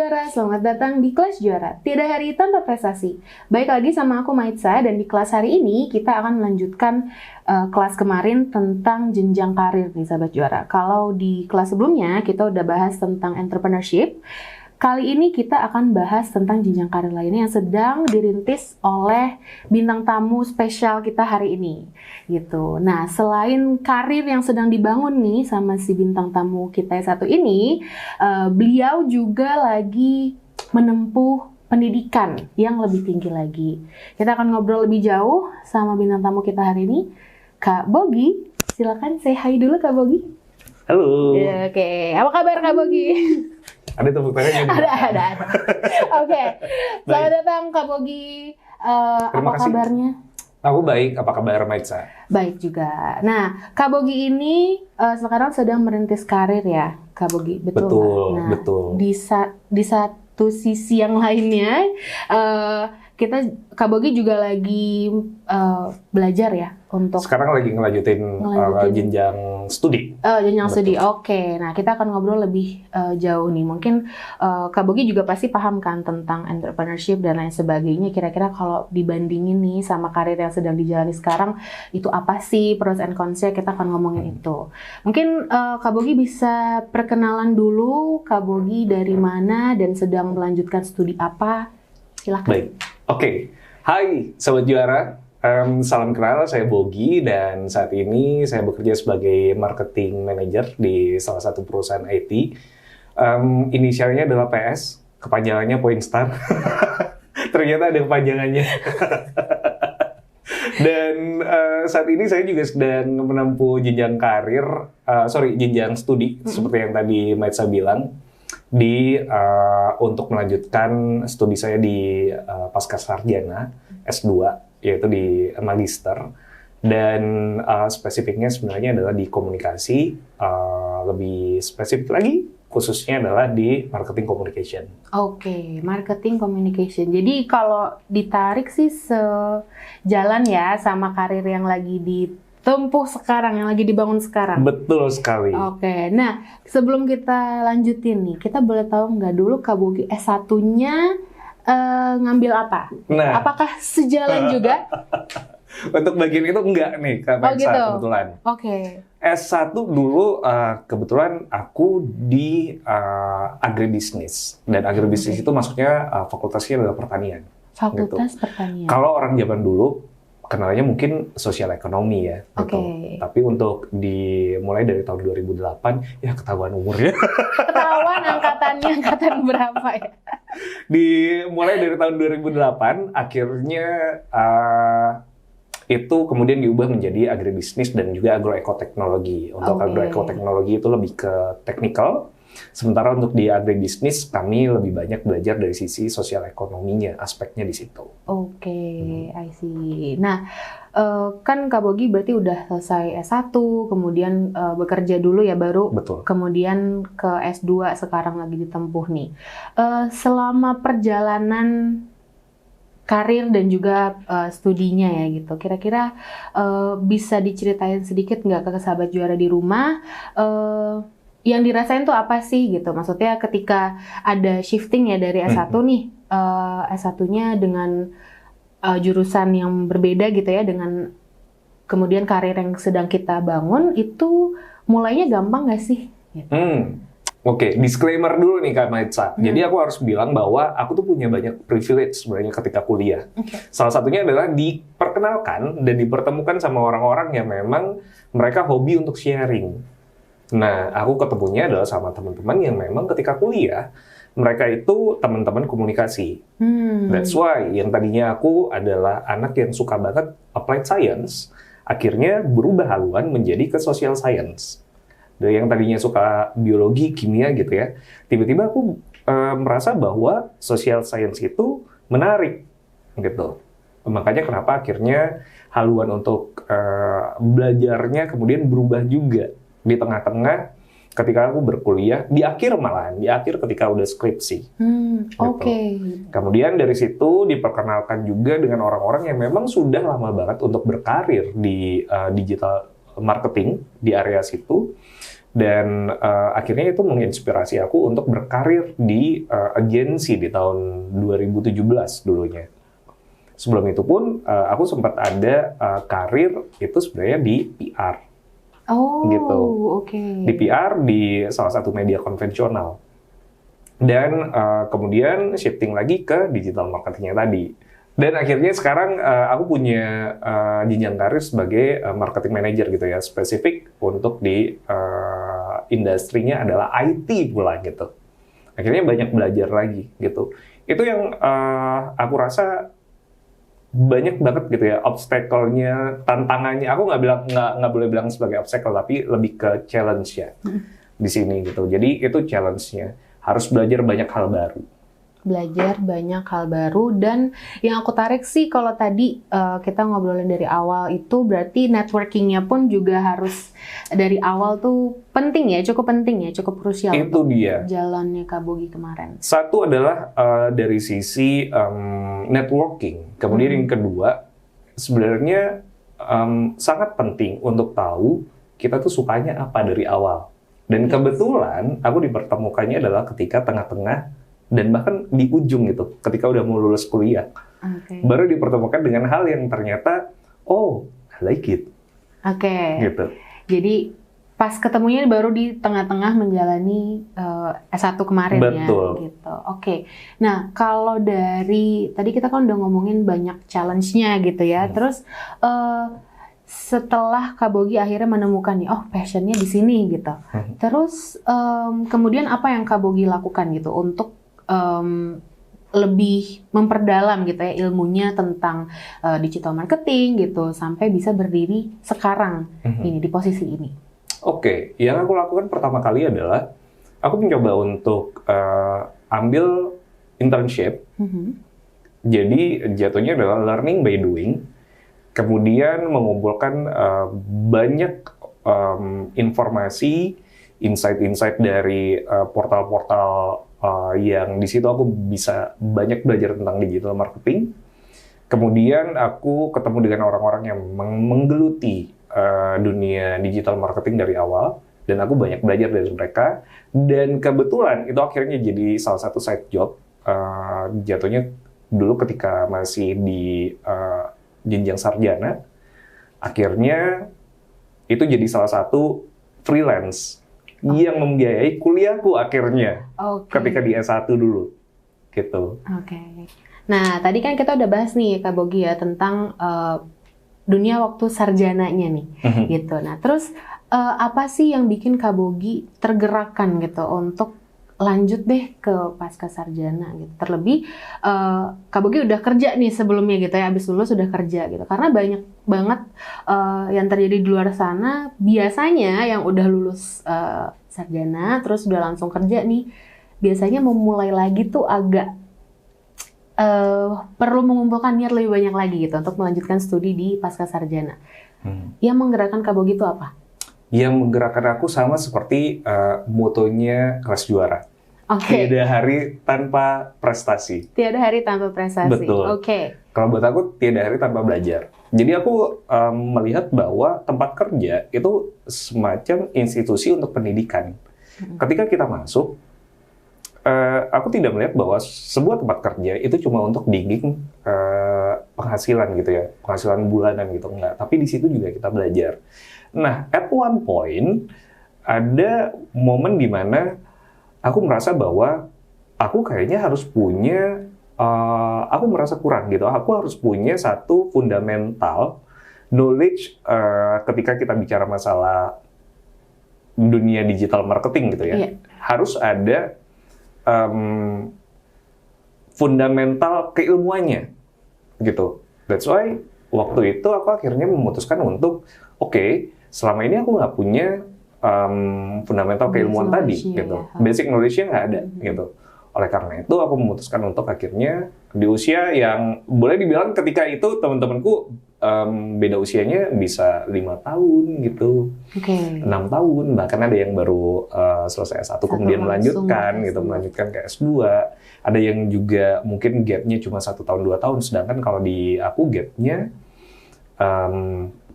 Juara, selamat datang di Kelas Juara. Tidak hari tanpa prestasi. Baik lagi sama aku Maitza, dan di kelas hari ini kita akan melanjutkan kelas kemarin tentang jenjang karir nih Sahabat Juara. Kalau di kelas sebelumnya kita udah bahas tentang entrepreneurship. Kali ini kita akan bahas tentang jenjang karir lainnya yang sedang dirintis oleh bintang tamu spesial kita hari ini, gitu. Nah, selain karir yang sedang dibangun nih sama si bintang tamu kita yang satu ini, beliau juga lagi menempuh pendidikan yang lebih tinggi lagi. Kita akan ngobrol lebih jauh sama bintang tamu kita hari ini, Kak Bogi. Silakan say hi dulu Kak Bogi. Halo. Oke, apa kabar Kak Bogi? Ada tepuk tangannya? Ada. Oke. Selamat datang Kak Bogi. Apa kasih. kabarnya? Aku baik, apa kabar Maitza? Baik juga. Nah, Kak Bogi ini sekarang sedang merintis karir ya, Kak Bogi, betul nggak? Nah, betul. Di satu sisi yang lainnya, Kak Bogi juga lagi belajar ya untuk Sekarang lagi ngelanjutin jenjang studi. jenjang Betul. studi. Oke, nah kita akan ngobrol lebih jauh nih. Mungkin Kak Bogi juga pasti paham kan tentang entrepreneurship dan lain sebagainya. Kira-kira kalau dibandingin nih sama karir yang sedang dijalani sekarang, itu apa sih pros and cons-nya? Kita akan ngomongin itu. Mungkin Kak Bogi bisa perkenalan dulu, Kak Bogi dari mana dan sedang melanjutkan studi apa? Silahkan. Baik, oke. Hai Sobat Juara, salam kenal, saya Bogi dan saat ini saya bekerja sebagai marketing manager di salah satu perusahaan IT. Inisialnya adalah PS, kepanjangannya Poinstar. Ternyata ada kepanjangannya. Dan saat ini saya juga sedang menempuh jenjang jenjang studi, seperti yang tadi Maitza bilang, untuk melanjutkan studi saya di Pascasarjana S2, yaitu di Magister. Dan spesifiknya sebenarnya adalah di komunikasi, lebih spesifik lagi, khususnya adalah di marketing communication. Oke, marketing communication. Jadi kalau ditarik sih sejalan ya sama karir yang lagi ditempuh sekarang, yang lagi dibangun sekarang. Betul sekali. Oke, nah sebelum kita lanjutin nih, kita boleh tahu nggak dulu Kak Bogi S1-nya ngambil apa? Nah, Apakah sejalan juga? untuk bagian itu enggak nih, Kak Maitza, gitu. kebetulan. Oke. S1 dulu kebetulan aku di agribisnis. Dan agribisnis itu maksudnya fakultasnya adalah pertanian. Fakultas gitu. Pertanian. Kalau orang zaman dulu kenalnya mungkin sosial ekonomi ya. Gitu. Oke. Tapi untuk mulai dari tahun 2008, ya ketahuan umurnya. Ketahuan angkatan berapa ya? Mulai dari tahun 2008, akhirnya itu kemudian diubah menjadi agribisnis dan juga agroekoteknologi. Untuk agroekoteknologi itu lebih ke teknikal, sementara untuk di agribisnis kami lebih banyak belajar dari sisi sosial ekonominya, aspeknya di situ. Oke, I see. Nah, kan Kak Bogi berarti udah selesai S1, kemudian bekerja dulu ya, baru Betul. kemudian ke S2 sekarang lagi ditempuh nih. Selama perjalanan karir dan juga studinya ya gitu, kira-kira bisa diceritain sedikit nggak ke sahabat juara di rumah, yang dirasain tuh apa sih gitu? Maksudnya ketika ada shifting ya dari S1 nih, S1-nya dengan jurusan yang berbeda gitu ya, dengan kemudian karir yang sedang kita bangun, itu mulainya gampang nggak sih? Gitu. Oke, disclaimer dulu nih Kak Maitza. Jadi aku harus bilang bahwa aku tuh punya banyak privilege sebenarnya ketika kuliah. Salah satunya adalah diperkenalkan dan dipertemukan sama orang-orang yang memang mereka hobi untuk sharing. Nah, aku ketemunya adalah sama teman-teman yang memang ketika kuliah, mereka itu teman-teman komunikasi. That's why yang tadinya aku adalah anak yang suka banget applied science, akhirnya berubah haluan menjadi ke social science. Dari yang tadinya suka biologi, kimia gitu ya, tiba-tiba aku merasa bahwa social science itu menarik gitu. Makanya kenapa akhirnya haluan untuk belajarnya kemudian berubah juga di tengah-tengah ketika aku berkuliah, di akhir ketika udah skripsi. Oke. Kemudian dari situ diperkenalkan juga dengan orang-orang yang memang sudah lama banget untuk berkarir di digital marketing di area situ. Dan akhirnya itu menginspirasi aku untuk berkarir di agensi di tahun 2017 dulunya. Sebelum itu pun aku sempat ada karir itu sebenarnya di PR. Oh, gitu. Oke. Di PR di salah satu media konvensional. Dan kemudian shifting lagi ke digital marketingnya tadi. Dan akhirnya sekarang aku punya jenjang karir sebagai marketing manager gitu ya, spesifik untuk di industrinya adalah IT pula gitu. Akhirnya banyak belajar lagi gitu. Itu yang aku rasa banyak banget gitu ya obstacle-nya, tantangannya. Aku nggak boleh bilang sebagai obstacle, tapi lebih ke challenge ya di sini gitu. Jadi itu challenge-nya, harus belajar banyak hal baru. Belajar banyak hal baru, dan yang aku tarik sih kalau tadi kita ngobrolin dari awal itu berarti networking-nya pun juga harus dari awal tuh penting ya, cukup penting ya, cukup krusial. Itu dia jalannya Kak Bogi kemarin. Satu adalah dari sisi networking, kemudian yang kedua sebenarnya sangat penting untuk tahu kita tuh sukanya apa dari awal. Dan kebetulan aku dipertemukannya adalah ketika tengah-tengah dan bahkan di ujung gitu, ketika udah mau lulus kuliah. Baru dipertemukan dengan hal yang ternyata, oh, I like it. Gitu. Jadi pas ketemunya baru di tengah-tengah menjalani S1 kemarin. Betul. Ya gitu. Nah, kalau dari tadi kita kan udah ngomongin banyak challenge-nya gitu ya. Terus setelah Kak Bogi akhirnya menemukan nih, oh passion-nya di sini gitu. Terus kemudian apa yang Kak Bogi lakukan gitu untuk lebih memperdalam gitu ya ilmunya tentang digital marketing gitu sampai bisa berdiri sekarang ini di posisi ini? Yang aku lakukan pertama kali adalah aku mencoba untuk ambil internship. Jadi jatuhnya adalah learning by doing. Kemudian mengumpulkan banyak informasi, insight-insight dari portal-portal yang di situ aku bisa banyak belajar tentang digital marketing. Kemudian aku ketemu dengan orang-orang yang menggeluti dunia digital marketing dari awal, dan aku banyak belajar dari mereka. Dan kebetulan itu akhirnya jadi salah satu side job. Jatuhnya dulu ketika masih di jenjang sarjana, akhirnya itu jadi salah satu freelance yang membiayai kuliahku akhirnya ketika di S1 dulu gitu. Nah, tadi kan kita udah bahas nih Kak Bogi ya tentang dunia waktu sarjananya nih gitu. Nah, terus apa sih yang bikin Kak Bogi tergerakkan gitu untuk lanjut deh ke pasca sarjana gitu. Terlebih Kak Bogi udah kerja nih sebelumnya gitu ya, abis lulus sudah kerja gitu. Karena banyak banget yang terjadi di luar sana, biasanya yang udah lulus sarjana terus udah langsung kerja nih, biasanya memulai lagi tuh agak perlu mengumpulkan niat lebih banyak lagi gitu untuk melanjutkan studi di pasca sarjana. Yang menggerakkan Kak Bogi itu apa? Yang menggerakkan aku sama seperti motonya kelas juara. Tiada hari tanpa prestasi. Tiada hari tanpa prestasi. Betul. Kalau buat aku tiada hari tanpa belajar. Jadi aku melihat bahwa tempat kerja itu semacam institusi untuk pendidikan. Ketika kita masuk, aku tidak melihat bahwa sebuah tempat kerja itu cuma untuk digging penghasilan gitu ya, penghasilan bulanan gitu, enggak. Tapi di situ juga kita belajar. Nah, at one point, ada momen di mana aku merasa bahwa aku kayaknya harus punya, aku merasa kurang gitu, aku harus punya satu fundamental knowledge ketika kita bicara masalah dunia digital marketing gitu ya. Harus ada fundamental keilmuannya gitu. That's why waktu itu aku akhirnya memutuskan untuk selama ini aku nggak punya fundamental keilmuan tadi gitu. Basic knowledge-nya nggak ada gitu. Oleh karena itu aku memutuskan untuk akhirnya di usia yang boleh dibilang ketika itu teman-temanku beda usianya bisa 5 tahun gitu, 6 tahun, bahkan ada yang baru selesai S1 kemudian melanjutkan ke S2. Ada yang juga mungkin gap-nya cuma 1 tahun 2 tahun, sedangkan kalau di aku gap-nya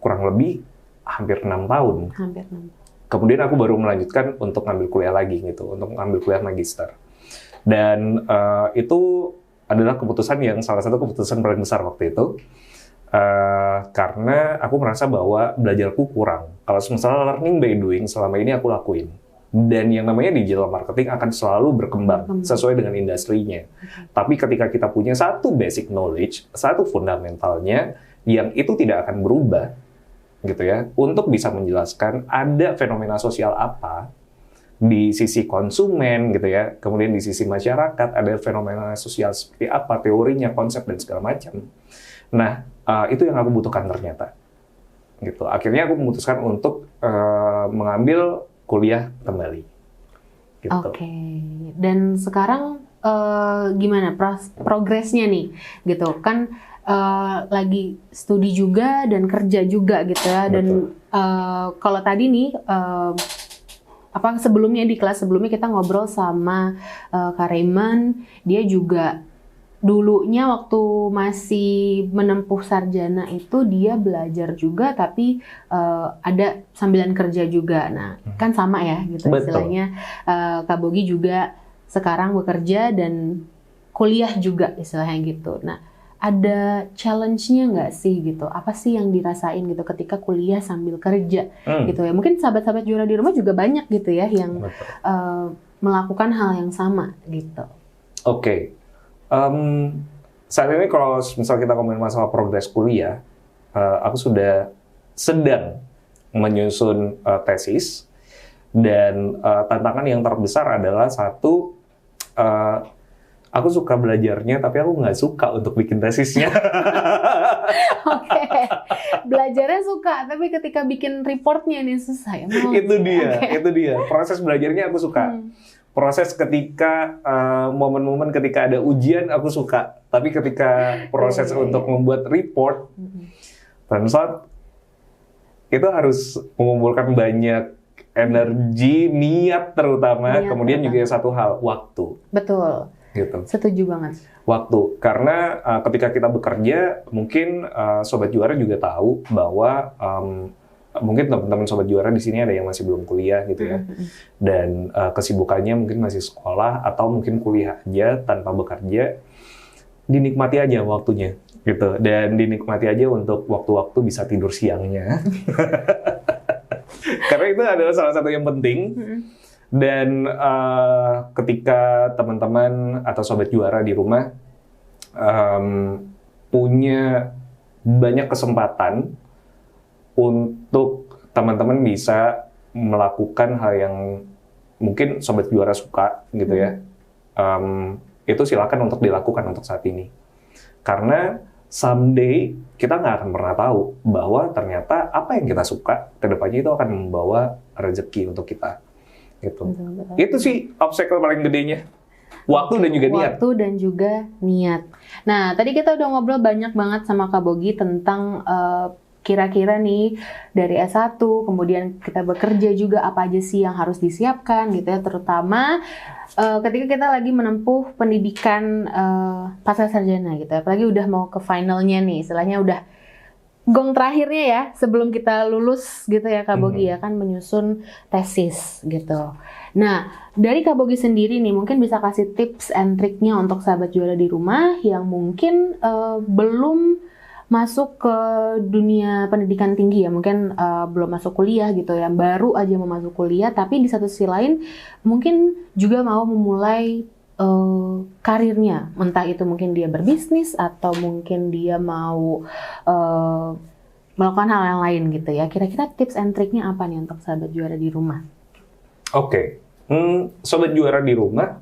kurang lebih hampir 6 tahun. Hampir 6. Kemudian aku baru melanjutkan untuk ngambil kuliah lagi gitu, untuk ngambil kuliah magister. Dan itu adalah keputusan yang salah satu keputusan paling besar waktu itu. Karena aku merasa bahwa belajarku kurang. Kalau misalnya learning by doing selama ini aku lakuin. Dan yang namanya digital marketing akan selalu berkembang sesuai dengan industrinya. Tapi ketika kita punya satu basic knowledge, satu fundamentalnya yang itu tidak akan berubah, gitu ya, untuk bisa menjelaskan ada fenomena sosial apa di sisi konsumen, gitu ya, kemudian di sisi masyarakat ada fenomena sosial seperti apa, teorinya, konsep dan segala macam. Nah, itu yang aku butuhkan ternyata. Gitu. Akhirnya aku memutuskan untuk mengambil kuliah kembali. Gitu. Oke. Dan sekarang gimana progresnya nih? Gitu kan lagi studi juga dan kerja juga gitu ya. Dan kalau tadi nih sebelumnya di kelas sebelumnya kita ngobrol sama Kak Raymond, dia juga dulunya waktu masih menempuh sarjana itu dia belajar juga tapi ada sambilan kerja juga. Nah, kan sama ya gitu. Betul. Istilahnya Kak Bogi juga sekarang bekerja dan kuliah juga istilahnya gitu. Nah, ada challenge-nya nggak sih gitu? Apa sih yang dirasain gitu ketika kuliah sambil kerja gitu ya? Mungkin sahabat-sahabat juara di rumah juga banyak gitu ya yang melakukan hal yang sama gitu. Oke. Saat ini kalau misal kita ngomongin masalah progres kuliah, aku sudah sedang menyusun tesis dan tantangan yang terbesar adalah satu, aku suka belajarnya tapi aku nggak suka untuk bikin tesisnya. Oke, belajarnya suka tapi ketika bikin reportnya ini susah ya. Itu dia. Proses belajarnya aku suka. Proses ketika momen-momen ketika ada ujian aku suka, tapi ketika proses untuk membuat report, saat itu harus mengumpulkan banyak energi, niat terutama, kemudian juga satu hal, waktu. Betul. Gitu. Setuju banget. Waktu, karena ketika kita bekerja, mungkin Sobat Juara juga tahu bahwa mungkin teman-teman Sobat Juara di sini ada yang masih belum kuliah gitu ya, dan kesibukannya mungkin masih sekolah atau mungkin kuliah aja tanpa bekerja, dinikmati aja waktunya gitu, dan dinikmati aja untuk waktu-waktu bisa tidur siangnya, karena itu adalah salah satu yang penting. Dan ketika teman-teman atau Sobat Juara di rumah punya banyak kesempatan untuk teman-teman bisa melakukan hal yang mungkin Sobat Juara suka gitu ya, itu silakan untuk dilakukan untuk saat ini. Karena someday kita nggak akan pernah tahu bahwa ternyata apa yang kita suka kedepannya itu akan membawa rezeki untuk kita. Gitu. Betul. Itu sih obstacle paling gedenya. Waktu dan juga niat. Waktu dan juga niat. Nah, tadi kita udah ngobrol banyak banget sama Kak Bogi tentang kira-kira nih dari S1, kemudian kita bekerja juga apa aja sih yang harus disiapkan gitu ya, terutama ketika kita lagi menempuh pendidikan pasca sarjana gitu ya, apalagi udah mau ke finalnya nih, istilahnya udah gong terakhirnya ya sebelum kita lulus gitu ya Kak Bogi ya kan, menyusun tesis gitu. Nah, dari Kak Bogi sendiri nih mungkin bisa kasih tips and triknya untuk sahabat juara di rumah yang mungkin belum masuk ke dunia pendidikan tinggi ya, mungkin belum masuk kuliah gitu ya, baru aja mau masuk kuliah, tapi di satu sisi lain mungkin juga mau memulai karirnya, entah itu mungkin dia berbisnis atau mungkin dia mau melakukan hal yang lain gitu ya. Kira-kira tips and triknya apa nih untuk sahabat juara di rumah? Oke. Sobat Juara di rumah,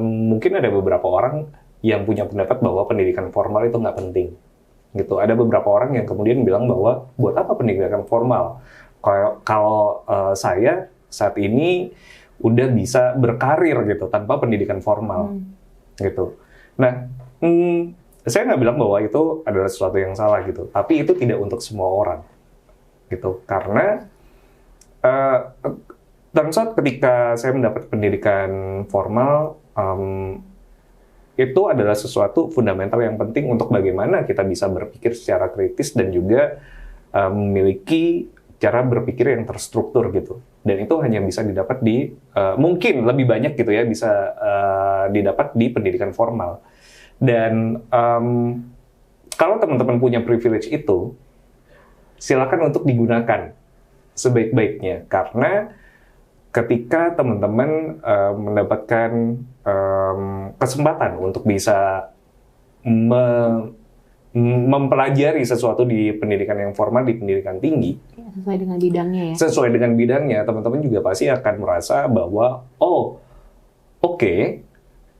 mungkin ada beberapa orang yang punya pendapat bahwa pendidikan formal itu nggak penting. Gitu. Ada beberapa orang yang kemudian bilang bahwa buat apa pendidikan formal? Kalau saya saat ini udah bisa berkarir gitu tanpa pendidikan formal, gitu. Nah, saya nggak bilang bahwa itu adalah sesuatu yang salah gitu, tapi itu tidak untuk semua orang, gitu. Karena saat ketika saya mendapat pendidikan formal, itu adalah sesuatu fundamental yang penting untuk bagaimana kita bisa berpikir secara kritis dan juga memiliki cara berpikir yang terstruktur gitu. Dan itu hanya bisa didapat di, mungkin lebih banyak gitu ya, bisa didapat di pendidikan formal. Dan kalau teman-teman punya privilege itu, silakan untuk digunakan sebaik-baiknya. Karena ketika teman-teman mendapatkan kesempatan untuk bisa mempelajari sesuatu di pendidikan yang formal, di pendidikan tinggi, sesuai dengan bidangnya ya. Sesuai dengan bidangnya, teman-teman juga pasti akan merasa bahwa, oh, oke,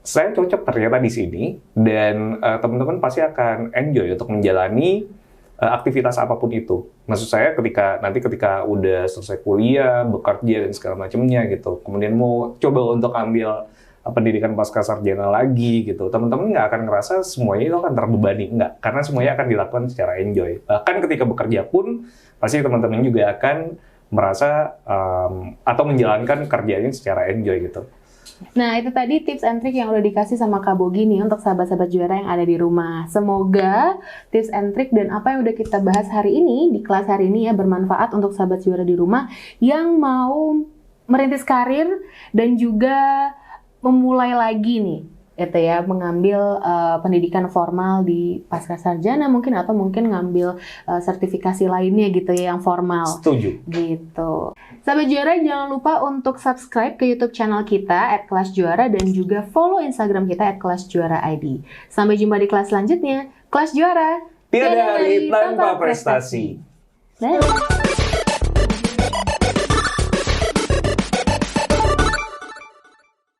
saya cocok ternyata di sini, dan teman-teman pasti akan enjoy untuk menjalani aktivitas apapun itu. Maksud saya ketika udah selesai kuliah, bekerja dan segala macamnya gitu, kemudian mau coba untuk ambil pendidikan pasca sarjana lagi gitu, teman-teman nggak akan ngerasa semuanya itu akan terbebani, nggak, karena semuanya akan dilakukan secara enjoy. Bahkan ketika bekerja pun pasti teman-teman juga akan merasa atau menjalankan kerjanya secara enjoy gitu. Nah, itu tadi tips and trick yang udah dikasih sama Kak Bogi nih untuk sahabat-sahabat juara yang ada di rumah. Semoga tips and trick dan apa yang udah kita bahas hari ini di kelas hari ini ya bermanfaat untuk sahabat juara di rumah yang mau merintis karir dan juga memulai lagi nih, itu ya, mengambil pendidikan formal di pasca sarjana mungkin, atau mungkin ngambil sertifikasi lainnya gitu ya yang formal. Setuju. Gitu. Sahabat juara, jangan lupa untuk subscribe ke YouTube channel kita @kelasjuara dan juga follow Instagram kita @kelasjuara_id. Sampai jumpa di kelas selanjutnya. Kelas Juara. Tiada hari tanpa prestasi. Dadah.